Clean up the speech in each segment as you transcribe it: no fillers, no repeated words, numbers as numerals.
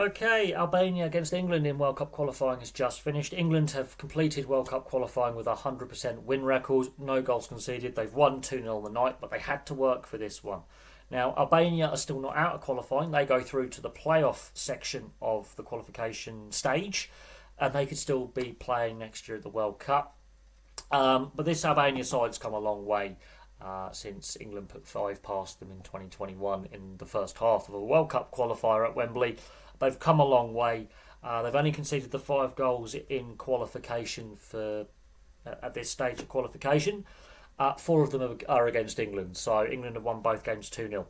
Okay, Albania against England in World Cup qualifying has just finished. England have completed World Cup qualifying with a 100% win record, no goals conceded. They've won 2-0 on the night, but they had to work for this one. Now, Albania are still not out of qualifying. They go through to the playoff section of the qualification stage, and they could still be playing next year at the World Cup. But this Albania side's come a long way since England put five past them in 2021 in the first half of a World Cup qualifier at Wembley. They've come a long way. They've only conceded the 5 goals in qualification for at this stage of qualification. Four of them are against England, so England have won both games 2-0.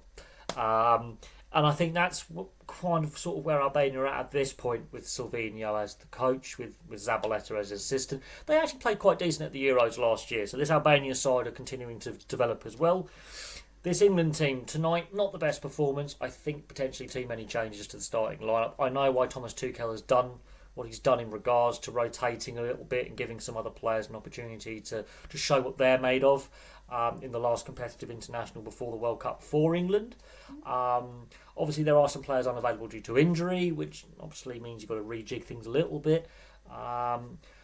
And I think that's kind of sort of where Albania are at this point, with Silvino as the coach, with Zabaleta as his assistant. They actually played quite decent at the Euros last year, so this Albania side are continuing to develop as well. This England team tonight, not the best performance. I think potentially too many changes to the starting lineup. I know why Thomas Tuchel has done what he's done in regards to rotating a little bit and giving some other players an opportunity to show what they're made of in the last competitive international before the World Cup for England. Obviously, there are some players unavailable due to injury, which obviously means you've got to rejig things a little bit.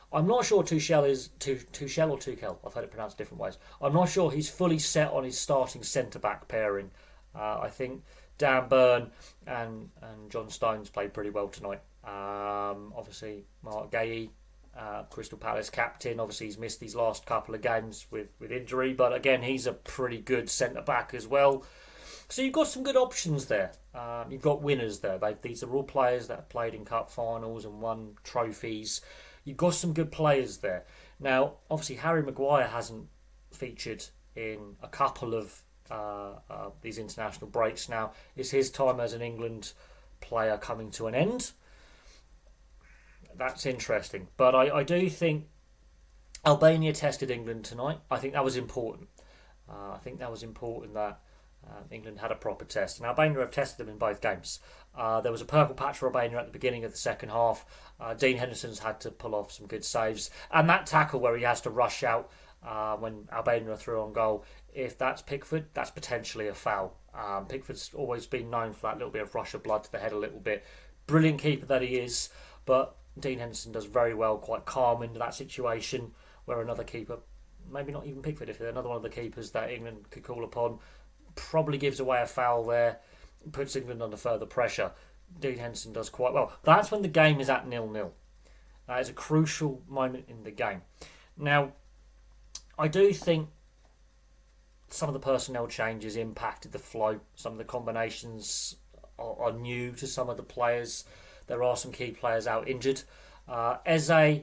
I'm not sure Tuchel is Tuchel or Tuchel. I've heard it pronounced different ways. I'm not sure he's fully set on his starting centre back pairing. I think Dan Burn and John Stones played pretty well tonight. Obviously, Mark Gay, Crystal Palace captain. Obviously, he's missed these last couple of games with injury, but again, he's a pretty good centre back as well. So you've got some good options there. You've got winners there. These are all players that have played in cup finals and won trophies. You've got some good players there. Now, obviously, Harry Maguire hasn't featured in a couple of these international breaks now. Is his time as an England player coming to an end? That's interesting. But I do think Albania tested England tonight. I think that was important. That England had a proper test. And Albania have tested them in both games. There was a purple patch for Albania at the beginning of the second half. Dean Henderson's had to pull off some good saves. And that tackle where he has to rush out when Albania are through on goal, if that's Pickford, that's potentially a foul. Pickford's always been known for that little bit of rush of blood to the head a little bit. Brilliant keeper that he is, but Dean Henderson does very well, quite calm into that situation, where another keeper, maybe not even Pickford, if they're another one of the keepers that England could call upon, probably gives away a foul there, puts England under further pressure. Dean Henderson does quite well. That's when the game is at 0-0. That is a crucial moment in the game. Now, I do think some of the personnel changes impacted the flow. Some of the combinations are new to some of the players. There are some key players out injured. Eze,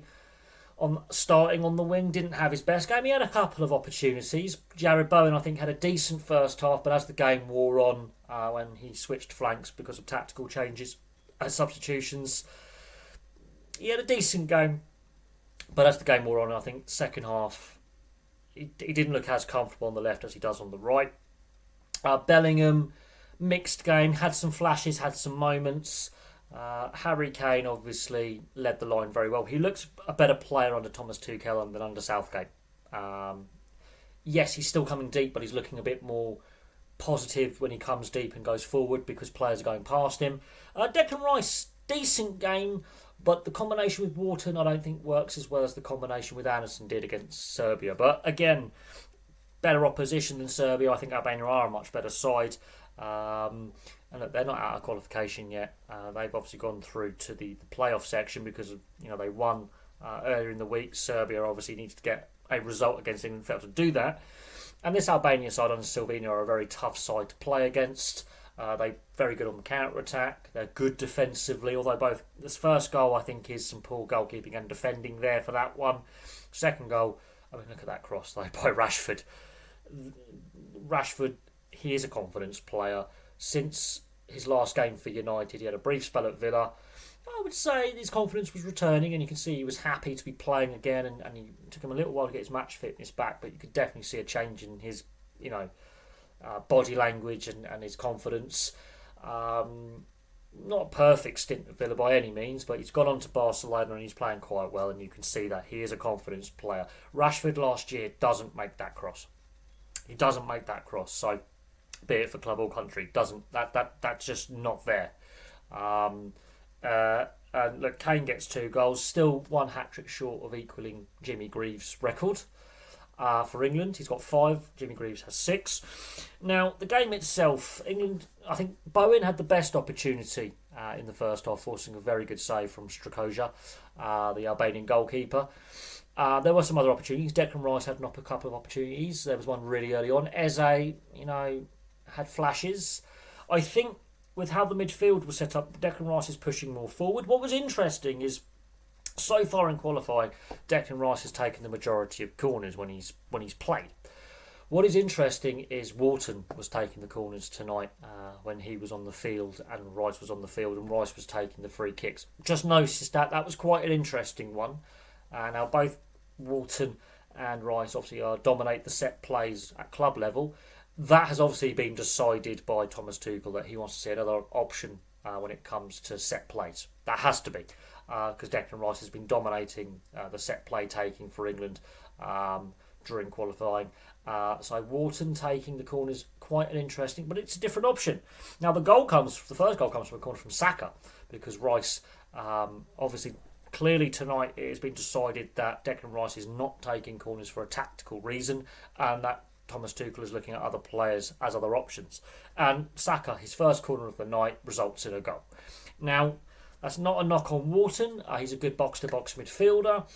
starting on the wing, didn't have his best game. He had a couple of opportunities. Jared Bowen, I think, had a decent first half, but as the game wore on, when he switched flanks because of tactical changes and substitutions, he had a decent game. But as the game wore on, I think second half, he didn't look as comfortable on the left as he does on the right. Bellingham, mixed game, had some flashes, had some moments. Harry Kane obviously led the line very well. He looks a better player under Thomas Tuchel than under Southgate. Yes, he's still coming deep, but he's looking a bit more positive when he comes deep and goes forward because players are going past him. Declan Rice, decent game, but the combination with Wharton I don't think works as well as the combination with Anderson did against Serbia. But again, better opposition than Serbia. I think Albania are a much better side. And look, they're not out of qualification yet. They've obviously gone through to the playoff section because of, they won earlier in the week. Serbia obviously needs to get a result against England, failed to do that. And this Albania side under Silvino are a very tough side to play against. They're very good on the counter attack. They're good defensively, although this first goal I think is some poor goalkeeping and defending there for that one. Second goal, I mean, look at that cross though by Rashford. Rashford, he is a confidence player. Since his last game for United, he had a brief spell at Villa. I would say his confidence was returning, and you can see he was happy to be playing again. And it took him a little while to get his match fitness back, but you could definitely see a change in his, body language and his confidence. Not a perfect stint at Villa by any means, but he's gone on to Barcelona and he's playing quite well, and you can see that he is a confidence player. Rashford last year doesn't make that cross. He doesn't make that cross, so be it for club or country, doesn't that's just not there. And look, Kane gets 2 goals, still 1 hat-trick short of equaling Jimmy Greaves' record for England. He's got 5, Jimmy Greaves has 6. Now, the game itself, England, I think Bowen had the best opportunity in the first half, forcing a very good save from Strakoja, the Albanian goalkeeper. There were some other opportunities. Declan Rice had a couple of opportunities. There was one really early on. Eze, had flashes. I think with how the midfield was set up, Declan Rice is pushing more forward. What was interesting is, so far in qualifying, Declan Rice has taken the majority of corners when he's played. What is interesting is Wharton was taking the corners tonight when he was on the field and Rice was on the field, and Rice was taking the free kicks. Just noticed that was quite an interesting one. Now both Wharton and Rice obviously dominate the set plays at club level. That has obviously been decided by Thomas Tuchel that he wants to see another option when it comes to set plays. That has to be, because Declan Rice has been dominating the set play taking for England during qualifying. So Wharton taking the corners, quite an interesting, but it's a different option. Now the first goal comes from a corner from Saka, because Rice obviously, clearly tonight it has been decided that Declan Rice is not taking corners for a tactical reason, and that Thomas Tuchel is looking at other players as other options. And Saka, his first corner of the night, results in a goal. Now, that's not a knock on Wharton. He's a good box-to-box midfielder,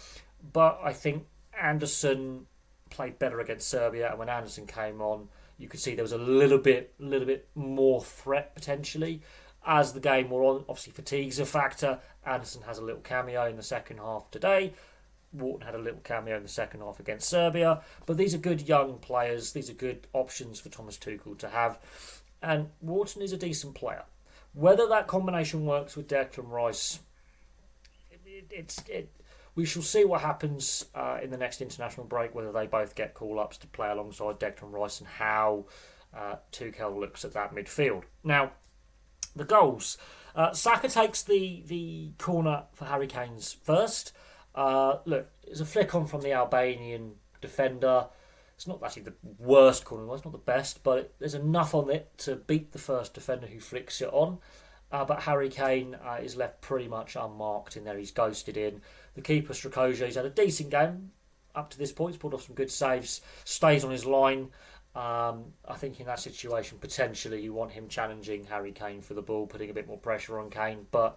but I think Anderson played better against Serbia, and when Anderson came on, you could see there was a little bit more threat potentially. As the game wore on, obviously fatigue's a factor. Anderson has a little cameo in the second half today. Wharton had a little cameo in the second half against Serbia. But these are good young players. These are good options for Thomas Tuchel to have. And Wharton is a decent player. Whether that combination works with Declan Rice, we shall see what happens in the next international break, whether they both get call-ups to play alongside Declan Rice, and how Tuchel looks at that midfield. Now, the goals. Saka takes the corner for Harry Kane's first. Look, it's a flick on from the Albanian defender. It's not actually the worst corner, it's not the best, but there's enough on it to beat the first defender who flicks it on. But Harry Kane is left pretty much unmarked in there. He's ghosted in. The keeper, Strakoja, he's had a decent game up to this point. He's pulled off some good saves, stays on his line. I think in that situation, potentially you want him challenging Harry Kane for the ball, putting a bit more pressure on Kane. But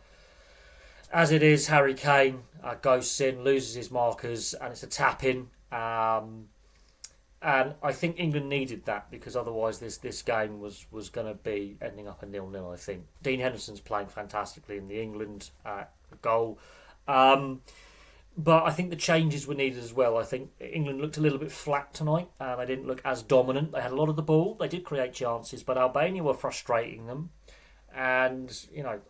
as it is, Harry Kane ghosts in, loses his markers, and it's a tap-in. And I think England needed that, because otherwise this game was going to be ending up a 0-0, I think. Dean Henderson's playing fantastically in the England goal. But I think the changes were needed as well. I think England looked a little bit flat tonight. They didn't look as dominant. They had a lot of the ball. They did create chances, but Albania were frustrating them. And,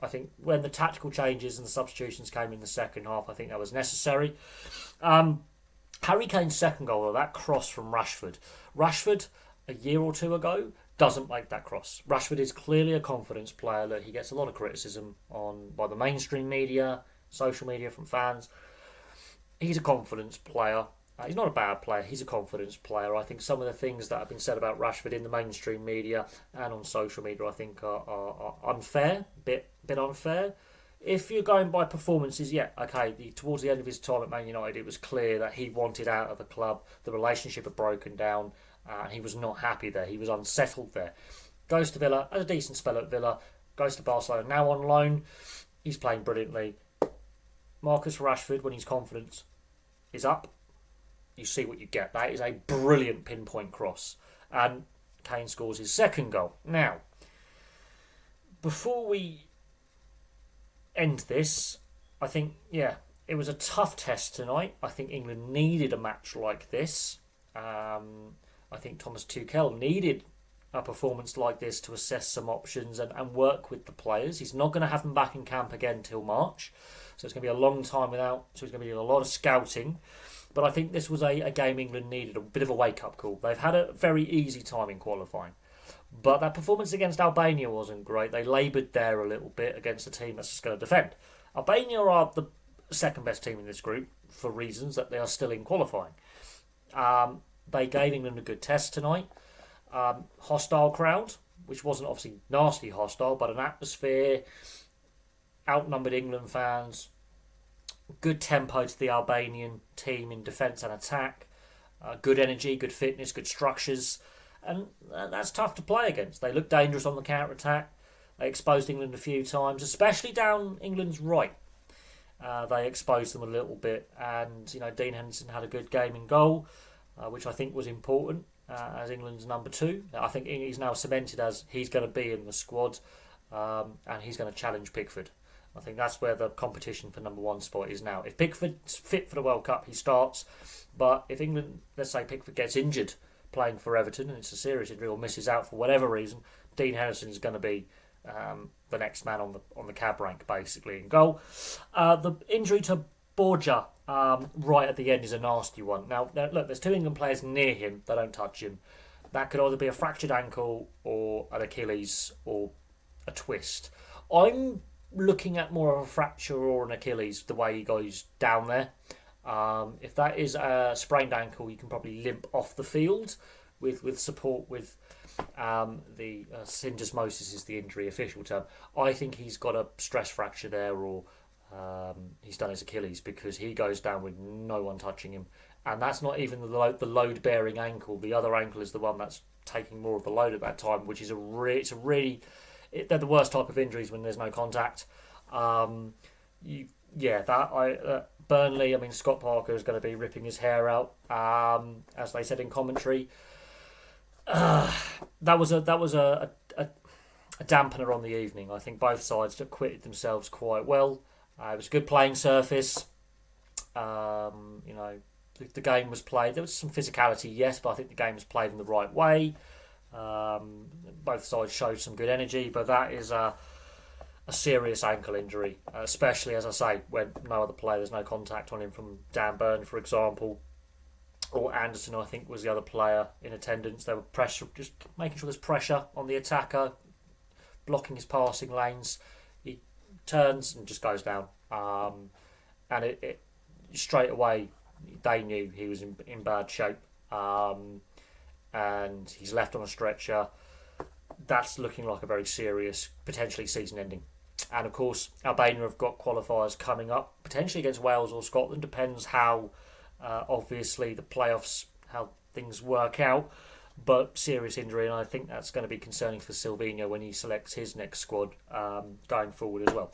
I think when the tactical changes and the substitutions came in the second half, I think that was necessary. Harry Kane's second goal, that cross from Rashford. Rashford, a year or two ago, doesn't make that cross. Rashford is clearly a confidence player. Look, he gets a lot of criticism by the mainstream media, social media, from fans. He's a confidence player. He's not a bad player. He's a confidence player. I think some of the things that have been said about Rashford in the mainstream media and on social media, I think are unfair, bit unfair. If you're going by performances, yeah, okay. Towards the end of his time at Man United, it was clear that he wanted out of the club. The relationship had broken down. He was not happy there. He was unsettled there. Goes to Villa, has a decent spell at Villa. Goes to Barcelona, now on loan. He's playing brilliantly. Marcus Rashford, when his confidence is up, you see what you get. That is a brilliant pinpoint cross. And Kane scores his second goal. Now, before we end this, I think, it was a tough test tonight. I think England needed a match like this. I think Thomas Tuchel needed a performance like this to assess some options and work with the players. He's not going to have them back in camp again till March. So it's going to be a long time without. So he's going to be doing a lot of scouting. But I think this was a game England needed, a bit of a wake-up call. They've had a very easy time in qualifying. But that performance against Albania wasn't great. They laboured there a little bit against a team that's just going to defend. Albania are the second best team in this group for reasons that they are still in qualifying. They gave England a good test tonight. Hostile crowd, which wasn't obviously nasty hostile, but an atmosphere. outnumbered England fans, good tempo to the Albanian team in defence and attack, good energy, good fitness, good structures, and that's tough to play against. They look dangerous on the counter attack. They exposed England a few times, especially down England's right. They exposed them a little bit, and Dean Henderson had a good game in goal, which I think was important as England's number 2. I think he's now cemented as he's going to be in the squad, and he's going to challenge Pickford. I think that's where the competition for number 1 spot is now. If Pickford's fit for the World Cup, he starts. But if England, let's say Pickford gets injured playing for Everton, and it's a serious injury or misses out for whatever reason, Dean Henderson is going to be the next man on the cab rank, basically, in goal. The injury to Borja right at the end is a nasty one. Now, look, there's 2 England players near him. They don't touch him. That could either be a fractured ankle or an Achilles or a twist. I'm looking at more of a fracture or an Achilles, the way he goes down there. If that is a sprained ankle, you can probably limp off the field with support with the syndesmosis is the injury official term. I think he's got a stress fracture there, or he's done his Achilles, because he goes down with no one touching him. And that's not even the load-bearing ankle. The other ankle is the one that's taking more of the load at that time, which is they're the worst type of injuries when there's no contact. Burnley, Scott Parker is going to be ripping his hair out, as they said in commentary. That was a dampener on the evening. I think both sides acquitted themselves quite well. It was a good playing surface. The game was played. There was some physicality, yes, but I think the game was played in the right way. Both sides showed some good energy, but that is a serious ankle injury, especially, as I say, when no other player, there's no contact on him from Dan Burn, for example, or Anderson, I think, was the other player in attendance. They were just making sure there's pressure on the attacker, blocking his passing lanes. He turns and just goes down, and it straight away they knew he was in bad shape, and he's left on a stretcher. That's looking like a very serious, potentially season-ending. And of course, Albania have got qualifiers coming up, potentially against Wales or Scotland. Depends how, obviously, the playoffs, how things work out. But serious injury, and I think that's going to be concerning for Silvino when he selects his next squad going forward as well.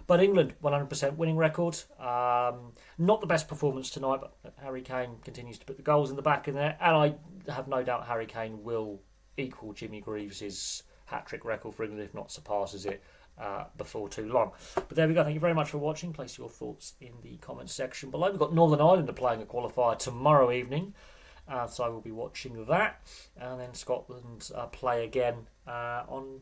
But England, 100% winning record. Not the best performance tonight, but Harry Kane continues to put the goals in the back of the net. And I have no doubt Harry Kane will equal Jimmy Greaves' hat-trick record for England, if not surpasses it before too long. But there we go. Thank you very much for watching. Place your thoughts in the comments section below. We've got Northern Ireland playing a qualifier tomorrow evening, so I will be watching that. And then Scotland play again on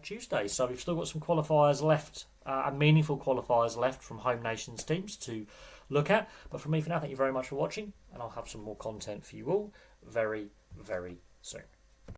Tuesday. So we've still got some qualifiers left, and meaningful qualifiers left from home nations teams to look at. But from me for now, thank you very much for watching, and I'll have some more content for you all very, very soon.